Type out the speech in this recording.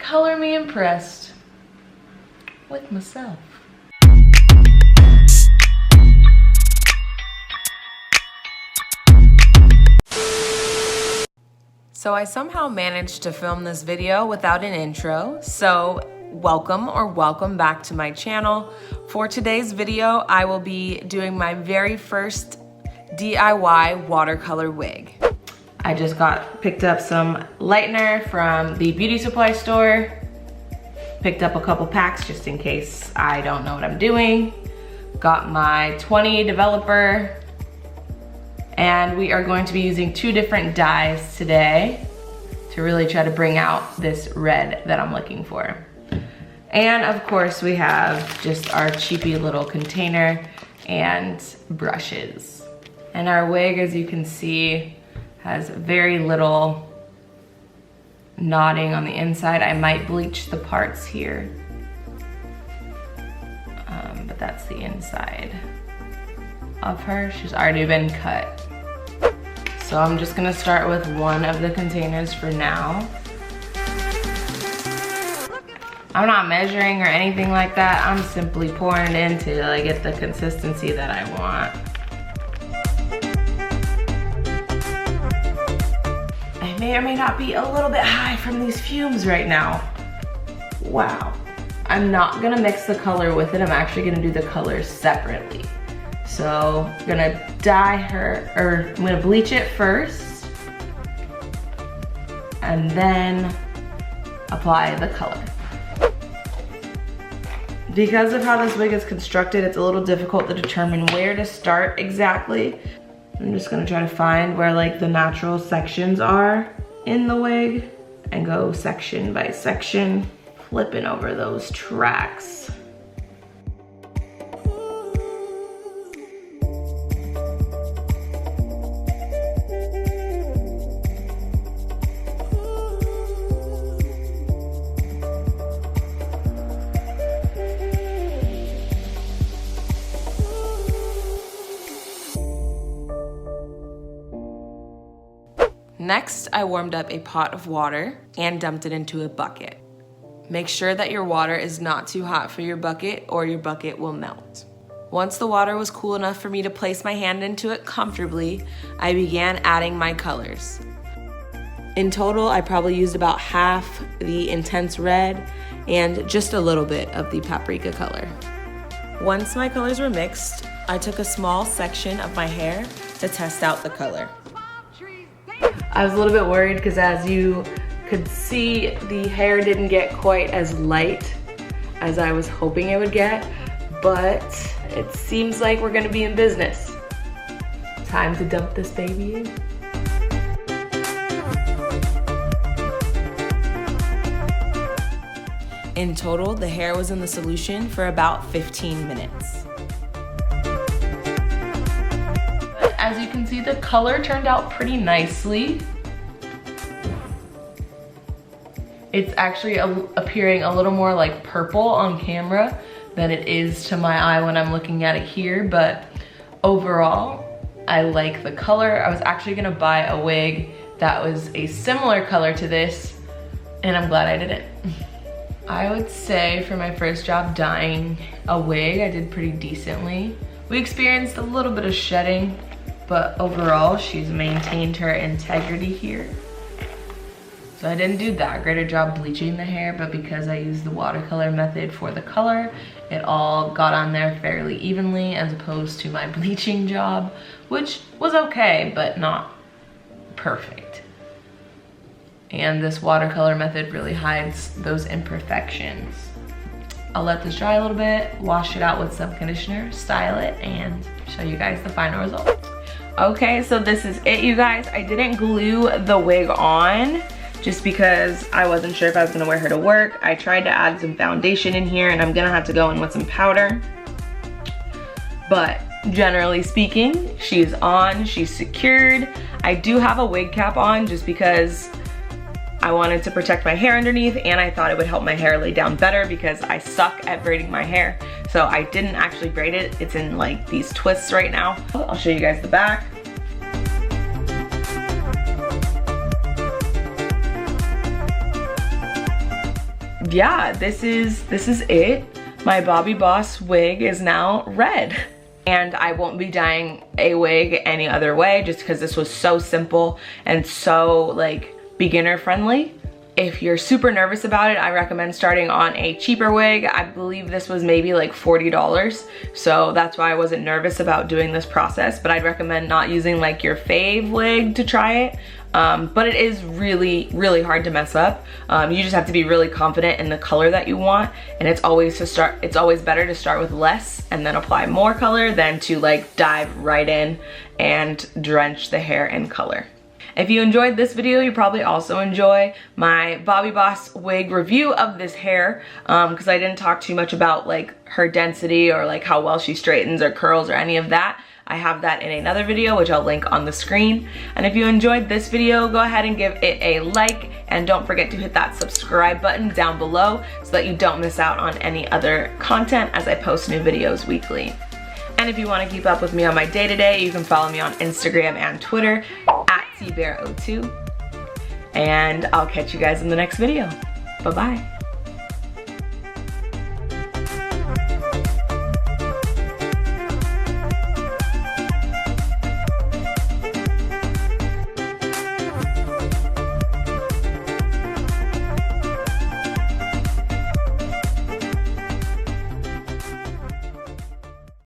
color me impressed with myself. So I somehow managed to film this video without an intro, so welcome back to my channel. For today's video, I will be doing my very first DIY watercolor wig. I just picked up some lightener from the beauty supply store. Picked up a couple packs just in case I don't know what I'm doing. Got my 20 developer. And we are going to be using 2 different dyes today to really try to bring out this red that I'm looking for. And of course we have just our cheapy little container and brushes. And our wig, as you can see, has very little knotting on the inside. I might bleach the parts here, but that's the inside of her. She's already been cut. So I'm just gonna start with one of the containers for now. I'm not measuring or anything like that. I'm simply pouring it in till I get the consistency that I want. I may or may not be a little bit high from these fumes right now. Wow. I'm not gonna mix the color with it. I'm actually gonna do the colors separately. So I'm gonna dye her, or I'm gonna bleach it first and then apply the color. Because of how this wig is constructed, it's a little difficult to determine where to start exactly. I'm just gonna try to find where like the natural sections are in the wig and go section by section, flipping over those tracks. Next, I warmed up a pot of water and dumped it into a bucket. Make sure that your water is not too hot for your bucket or your bucket will melt. Once the water was cool enough for me to place my hand into it comfortably, I began adding my colors. In total, I probably used about half the intense red and just a little bit of the paprika color. Once my colors were mixed, I took a small section of my hair to test out the color. I was a little bit worried because, as you could see, the hair didn't get quite as light as I was hoping it would get, but it seems like we're gonna be in business. Time to dump this baby in. In total, the hair was in the solution for about 15 minutes. As you can see, the color turned out pretty nicely. It's actually appearing a little more like purple on camera than it is to my eye when I'm looking at it here, but overall, I like the color. I was actually gonna buy a wig that was a similar color to this, and I'm glad I didn't. I would say for my first job dyeing a wig, I did pretty decently. We experienced a little bit of shedding, but overall, she's maintained her integrity here. So I didn't do that great a job bleaching the hair, but because I used the watercolor method for the color, it all got on there fairly evenly as opposed to my bleaching job, which was okay, but not perfect. And this watercolor method really hides those imperfections. I'll let this dry a little bit, wash it out with some conditioner, style it, and show you guys the final result. Okay, so this is it, you guys. I didn't glue the wig on just because I wasn't sure if I was gonna wear her to work. I tried to add some foundation in here, and I'm gonna have to go in with some powder. But generally speaking, she's on, she's secured. I do have a wig cap on just because I wanted to protect my hair underneath, and I thought it would help my hair lay down better because I suck at braiding my hair. So I didn't actually braid it. It's in like these twists right now. I'll show you guys the back. yeah, this is it. My Bobbi Boss wig is now red. And I won't be dyeing a wig any other way just because this was so simple and so like beginner friendly. If you're super nervous about it, I recommend starting on a cheaper wig. I believe this was maybe like $40. So that's why I wasn't nervous about doing this process, but I'd recommend not using like your fave wig to try it. But it is really, really hard to mess up. You just have to be really confident in the color that you want. And it's always better to start with less and then apply more color than to like dive right in and drench the hair in color. If you enjoyed this video, you probably also enjoy my Bobbi Boss wig review of this hair, because I didn't talk too much about like her density or like how well she straightens or curls or any of that. I have that in another video, which I'll link on the screen. And if you enjoyed this video, go ahead and give it a like, and don't forget to hit that subscribe button down below so that you don't miss out on any other content as I post new videos weekly. And if you want to keep up with me on my day-to-day, you can follow me on Instagram and Twitter at tbear02. And I'll catch you guys in the next video. Bye-bye.